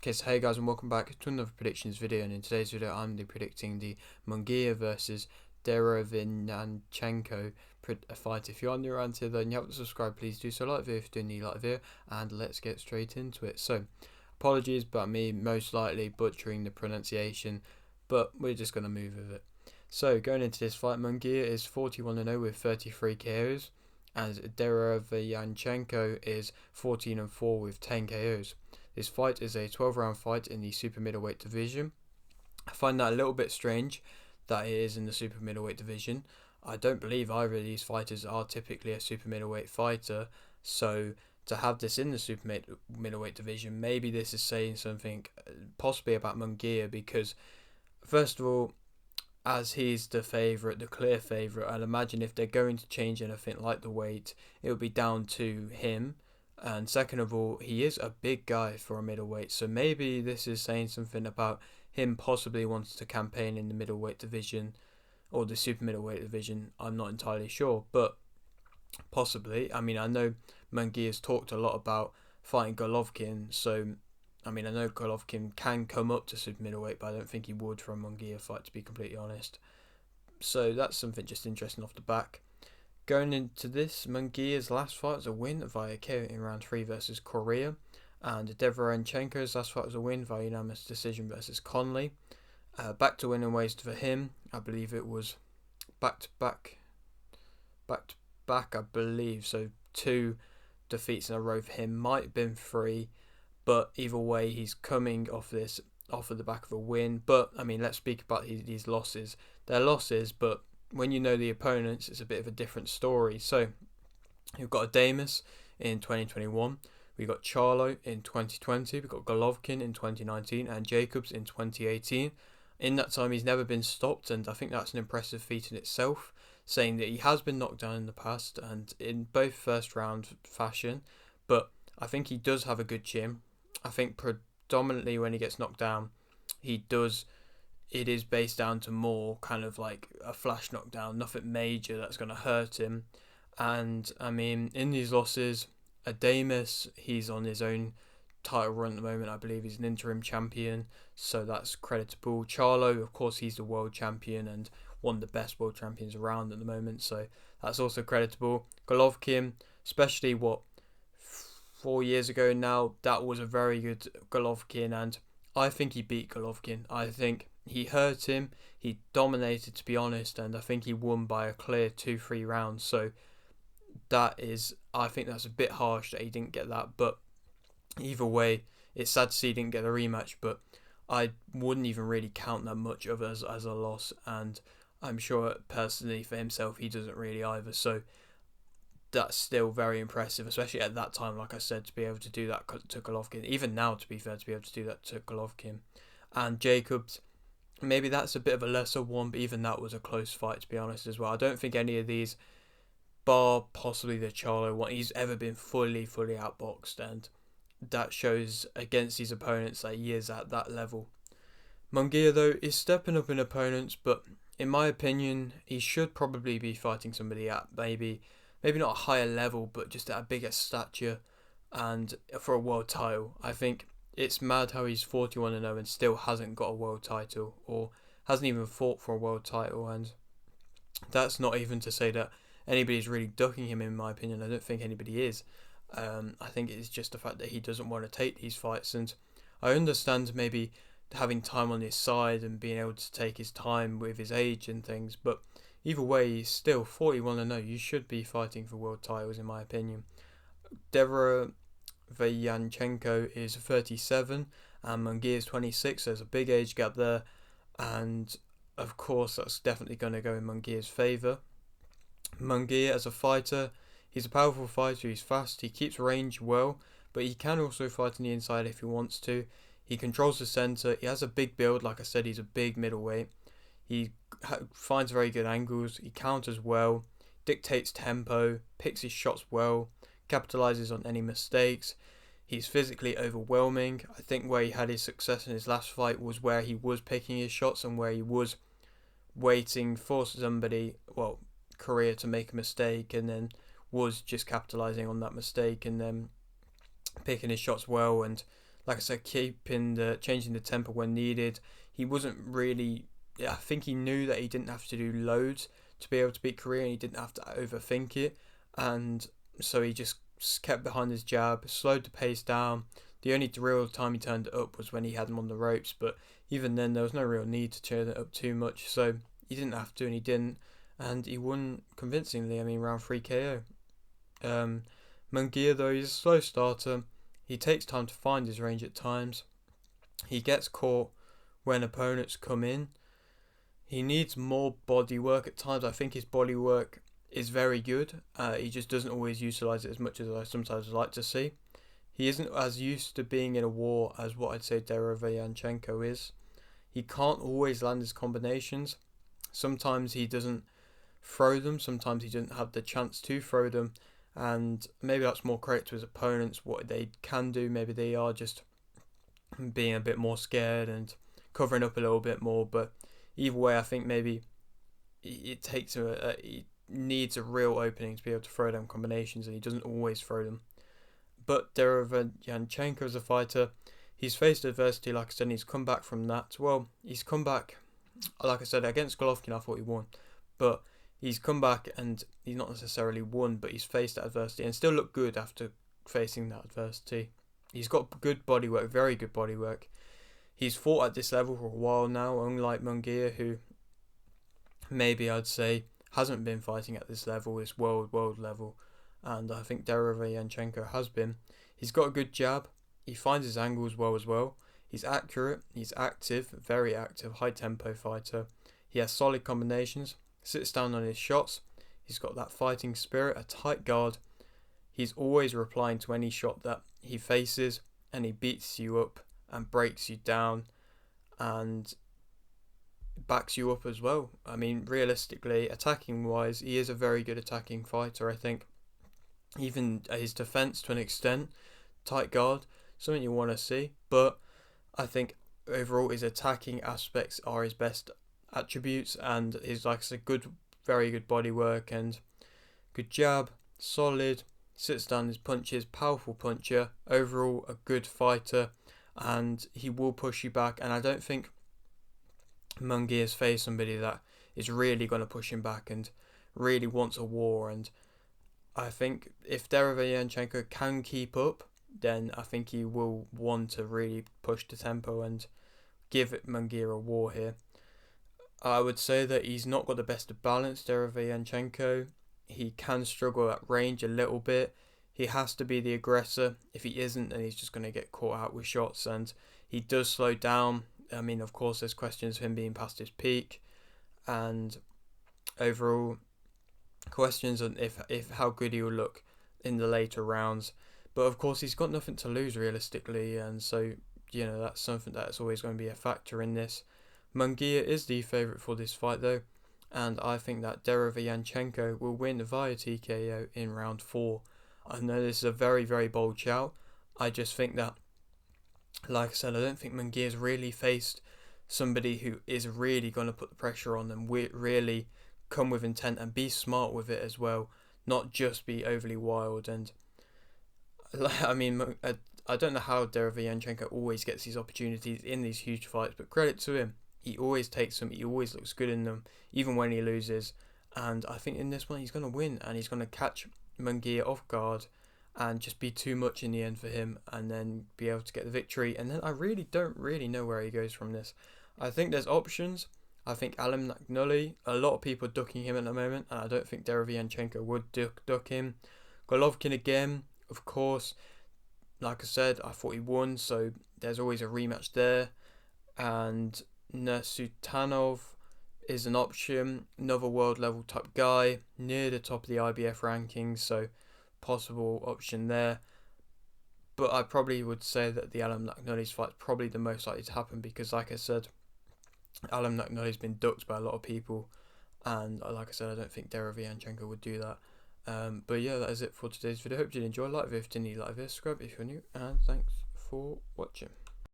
Okay, so hey guys and welcome back to another predictions video, and in today's video I'm predicting the Munguia versus Derevyanchenko fight. If you are new around here though and you haven't subscribed, please do so. Like the video if you do need like the video, and let's get straight into it. So apologies about me most likely butchering the pronunciation, but we're just going to move with it. So going into this fight, Munguia is 41-0 with 33 KOs, and Derevyanchenko is 14-4 with 10 KOs. This fight is a 12-round fight in the super middleweight division. I find that a little bit strange that it is in the super middleweight division. I don't believe either of these fighters are typically a super middleweight fighter, so to have this in the super middleweight division, maybe this is saying something possibly about Munguia, because first of all, as he's the favourite, the clear favourite, I'd imagine if they're going to change anything like the weight, it would be down to him. And second of all, he is a big guy for a middleweight, so maybe this is saying something about him possibly wanting to campaign in the middleweight division or the super middleweight division. I'm not entirely sure, but possibly. I mean, I know Munguia's talked a lot about fighting Golovkin, so I mean, I know Golovkin can come up to super middleweight, but I don't think he would for a Munguia fight, to be completely honest. So that's something just interesting off the back. Going into this, Munguia's last fight was a win via KO in round 3 versus Correa, and Derevyanchenko's last fight was a win via unanimous decision versus Conley. Back to winning ways for him. I believe it was back to back, I believe. So 2 defeats in a row for him. Might have been 3, but either way, he's coming off the back of a win. But I mean, let's speak about these losses. They're losses, but when you know the opponents, it's a bit of a different story. So you've got Adamus in 2021, we got Charlo in 2020, we got Golovkin in 2019, and Jacobs in 2018. In that time, he's never been stopped, and I think that's an impressive feat in itself, saying that he has been knocked down in the past and in both first round fashion, but I think he does have a good chin. I think predominantly when he gets knocked down, it is based down to more kind of like a flash knockdown, nothing major that's going to hurt him. And I mean, in these losses, Adamus, he's on his own title run at the moment. I believe he's an interim champion, so that's creditable. Charlo, of course, he's the world champion and one of the best world champions around at the moment, so that's also creditable. Golovkin, especially 4 years ago now, that was a very good Golovkin, and I think he beat Golovkin. I think he hurt him, he dominated, to be honest, and I think he won by a clear 2-3 rounds. So I think that's a bit harsh that he didn't get that, but either way, it's sad to see he didn't get a rematch, but I wouldn't even really count that much of it as a loss, and I'm sure personally for himself he doesn't really either. So that's still very impressive, especially at that time, like I said, to be able to do that to Golovkin. Even now, to be fair, to be able to do that to Golovkin. And Jacobs, maybe that's a bit of a lesser one, but even that was a close fight, to be honest, as well. I don't think any of these, bar possibly the Charlo one, he's ever been fully outboxed, and that shows against these opponents that he is at that level. Munguia, though, is stepping up in opponents, but in my opinion, he should probably be fighting somebody at maybe not a higher level, but just at a bigger stature, and for a world title. I think it's mad how he's 41-0 and still hasn't got a world title, or hasn't even fought for a world title, and that's not even to say that anybody's really ducking him, in my opinion. I don't think anybody is. I think it's just the fact that he doesn't want to take these fights, and I understand maybe having time on his side and being able to take his time with his age and things, but either way, he's still 41-0. You should be fighting for world titles, in my opinion. Derevyanchenko is 37 and Munguia is 26. There's a big age gap there, and of course that's definitely going to go in Munguia's favour. Munguia as a fighter, he's a powerful fighter, he's fast, he keeps range well, but he can also fight on the inside if he wants to. He controls the centre, he has a big build, like I said, he's a big middleweight. He finds very good angles, he counters well, dictates tempo, picks his shots well, capitalises on any mistakes. He's physically overwhelming. I think where he had his success in his last fight was where he was picking his shots and where he was waiting for somebody, Correa, to make a mistake, and then was just capitalising on that mistake and then picking his shots well and like I said, changing the tempo when needed. He wasn't really. Yeah, I think he knew that he didn't have to do loads to be able to beat Korea, and he didn't have to overthink it, and so he just kept behind his jab, slowed the pace down. The only real time he turned it up was when he had him on the ropes, but even then there was no real need to turn it up too much, so he didn't have to, and he didn't, and he won convincingly. I mean, round 3 KO. Munguia, though, he's a slow starter. He takes time to find his range at times. He gets caught when opponents come in. He needs more body work at times. I think his body work is very good. He just doesn't always utilise it as much as I sometimes like to see. He isn't as used to being in a war as what I'd say Derevyanchenko is. He can't always land his combinations. Sometimes he doesn't throw them. Sometimes he doesn't have the chance to throw them. And maybe that's more credit to his opponents, what they can do. Maybe they are just being a bit more scared and covering up a little bit more. But either way, I think maybe it takes he needs a real opening to be able to throw them combinations, and he doesn't always throw them. But Derevyanchenko as a fighter, he's faced adversity, like I said, and he's come back from that. Well, he's come back, like I said, against Golovkin, I thought he won. But he's come back and he's not necessarily won, but he's faced that adversity and still looked good after facing that adversity. He's got good body work, very good body work. He's fought at this level for a while now, unlike Munguia, who maybe I'd say hasn't been fighting at this level, this world level. And I think Derevyanchenko has been. He's got a good jab. He finds his angles well as well. He's accurate. He's active, very active, high tempo fighter. He has solid combinations. Sits down on his shots. He's got that fighting spirit, a tight guard. He's always replying to any shot that he faces, and he beats you up and breaks you down and backs you up as well. I mean, realistically, attacking wise, he is a very good attacking fighter, I think. Even his defense to an extent, tight guard, something you want to see. But I think overall his attacking aspects are his best attributes, and his, like I said, very good body work and good jab, solid, sits down his punches, powerful puncher. Overall, a good fighter, and he will push you back. And I don't think Munguia's faced somebody that is really going to push him back and really wants a war. And I think if Derevyanchenko can keep up, then I think he will want to really push the tempo and give Munguia a war here. I would say that he's not got the best of balance, Derevyanchenko. He can struggle at range a little bit. He has to be the aggressor. If he isn't, then he's just going to get caught out with shots, and he does slow down. I mean, of course, there's questions of him being past his peak, and overall questions on if how good he will look in the later rounds. But of course, he's got nothing to lose realistically, and so that's something that's always going to be a factor in this. Munguia is the favourite for this fight though, and I think that Derevyanchenko will win via TKO in round 4. I know this is a very, very bold shout. I just think that, like I said, I don't think Munguia's really faced somebody who is really going to put the pressure on them, really come with intent and be smart with it as well, not just be overly wild. And I mean, I don't know how Derevyanchenko always gets these opportunities in these huge fights, but credit to him. He always takes them. He always looks good in them, even when he loses. And I think in this one he's going to win, and he's going to catch Munguia off guard and just be too much in the end for him, and then be able to get the victory. And then I really don't know where he goes from this. I think there's options. I think Alan McNully, a lot of people are ducking him at the moment, and I don't think Derevyanchenko would duck him. Golovkin again, of course. Like I said, I thought he won, so there's always a rematch there. And Nursultanov is an option, another world level type guy, near the top of the IBF rankings, so possible option there. But I probably would say that the Alan McNully's fight is probably the most likely to happen, because like I said, Alan McNully's been ducked by a lot of people, and like I said, I don't think Derevyanchenko would do that. But yeah, that is it for today's video. Hope you did enjoy. Like the video if you didn't, like this, subscribe if you're new, and thanks for watching.